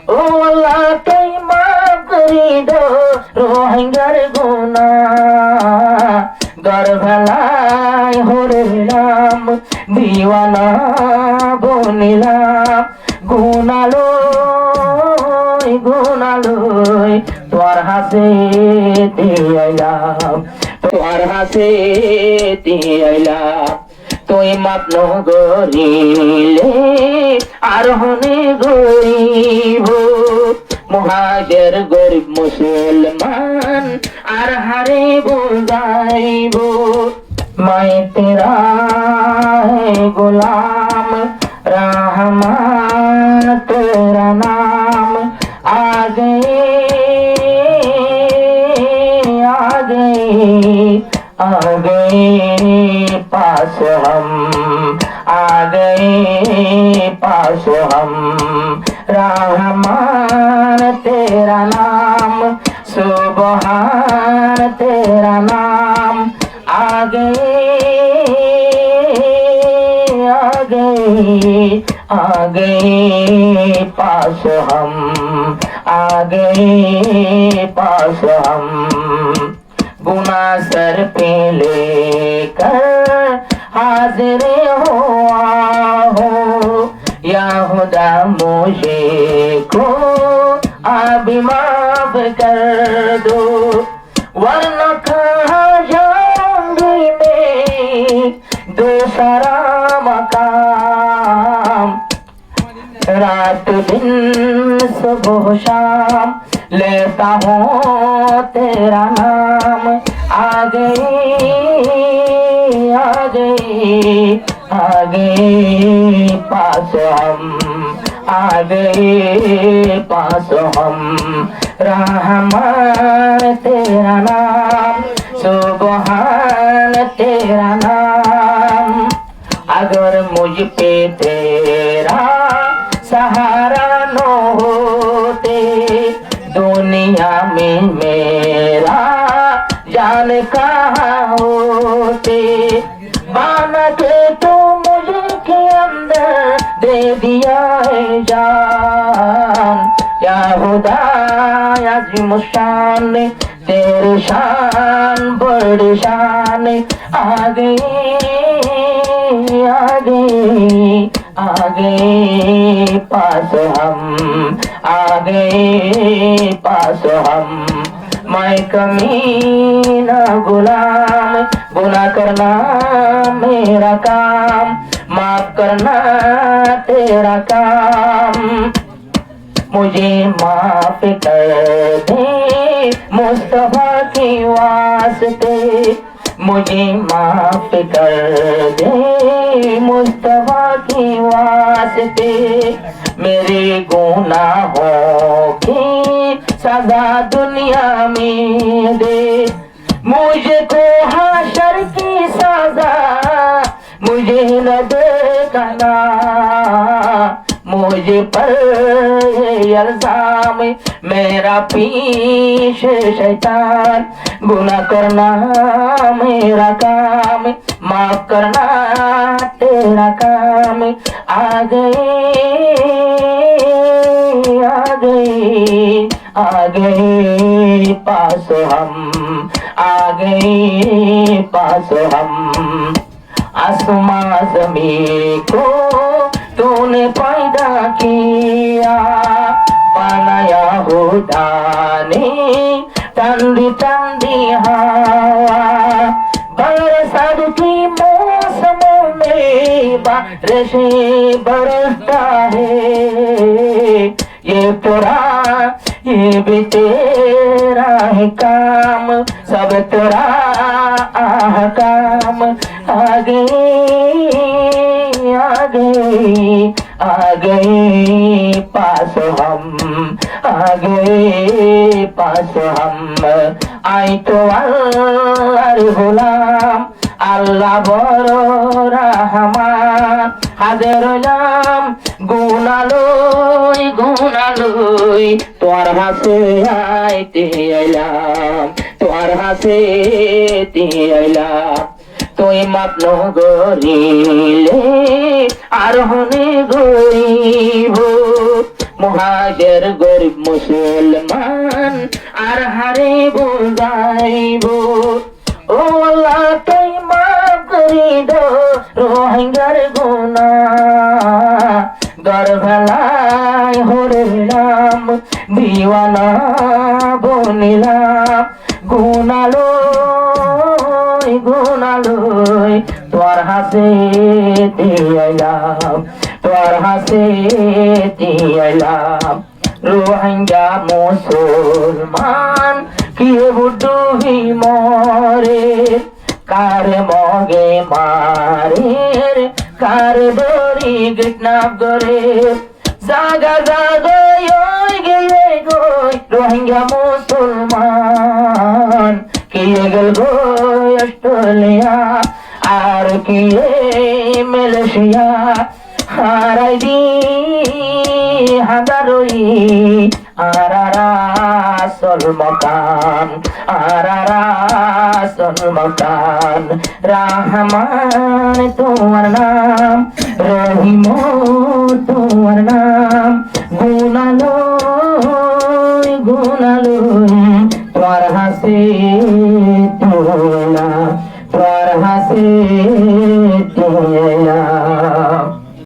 ও আল্লাহ তুই মাফ করি দো রোহিঙ্গার গুনাহ গর্ভলায় হরিলাম দিওয়ানা বনিলাম গুনালয় তোর হাতে দিয়াইলাম তোর হাতে দিয়াইলাম তুই মাপ নগরিলে আর হনে গরিব মুহাজির গরিব মুসলমান আর হারে বুঝাইব मैं तेरा है गुलाम रहमान तेरा नाम आ गए आ गए आ गए पास हम आ गए पास हम रहमान तेरा नाम सुबहान तेरा नाम आ गए आ गए पास हम आ गए पास हम गुना सर पे लेकर हाजिर हो या खुदा मुझे को अभी माफ कर दो वरना कहाँ जाऊंगी मैं दूसरा मकाम रात दिन सुबह शाम लेता हूँ तेरा नाम आ गए आ गए पास हम आ गए पास हम रहमान तेरा नाम सुबहान तेरा नाम अगर मुझ पे तेरा सहारा न होते दुनिया में मेरा जान कहाँ होते माना के तो मुझे के अंदर दे दिया है जान या खुदा या जिमुशान तेरे शान बड़े शान आ गए आ गए पास हम आ गए पास हम मैं कमीना गुलाम गुनाह करना मेरा काम माफ करना तेरा काम मुझे माफ कर दे मुस्तफा के वास्ते मुझे माफ कर दे मुस्तफा के वास्ते मेरे गुनाहों की सजा दुनिया में दे मुझको हाशर की सजा मुझे न देखना मुझे पर इल्जाम मेरा पीछे शैतान गुनाह करना मेरा काम माफ करना तेरा काम आ गए पास हम आ गए पास हम आसमां ज़मीन को तूने पैदा किया बनाया खुदा ने ठंडी ठंडी हवा बरसात की मौसमों में बारिशें बरसता है ये भी तेरा है काम सब तेरा काम आ गए पास हम आ गए पास हम आई तो अल्लाहर गुलाम আল্লাহ বড় রহমান হাজার নাম গুনালই তোর হাসে আইতে আইলাম তোর হাসে আইলাম তুই মাপ নগরিলে আর হনে গরিব মহাজের গরিব মুসলমান আর হারে বুঝাইব ও আল্লাহ তুই মাপ করি দো রোহিঙ্গার গুনাহ গর্ভলায় হরিলাম দিওয়ানা বনিলাম গুনালয় গুনালয় তোর হাতে দিয়ালাম তোর হাতে দিয়ালাম রোহিঙ্গা মুসলমান কি বুডুহি মরে কার মগে মারে কার দরি কিডন্যাপ করে জাগা জাগা গেলে গই রোহিঙ্গা মুসলমান কে গেল গো অস্ট্রেলিয়া আর কে মালয়েশিয়া হারাই দি হাজারই আরারা সল মকান আরারা সল মকান রহমান তোমার নাম রহিম তোমার নাম গুনালয় গুনালয় তোর হাসে তোলা তোর হাসে তোলা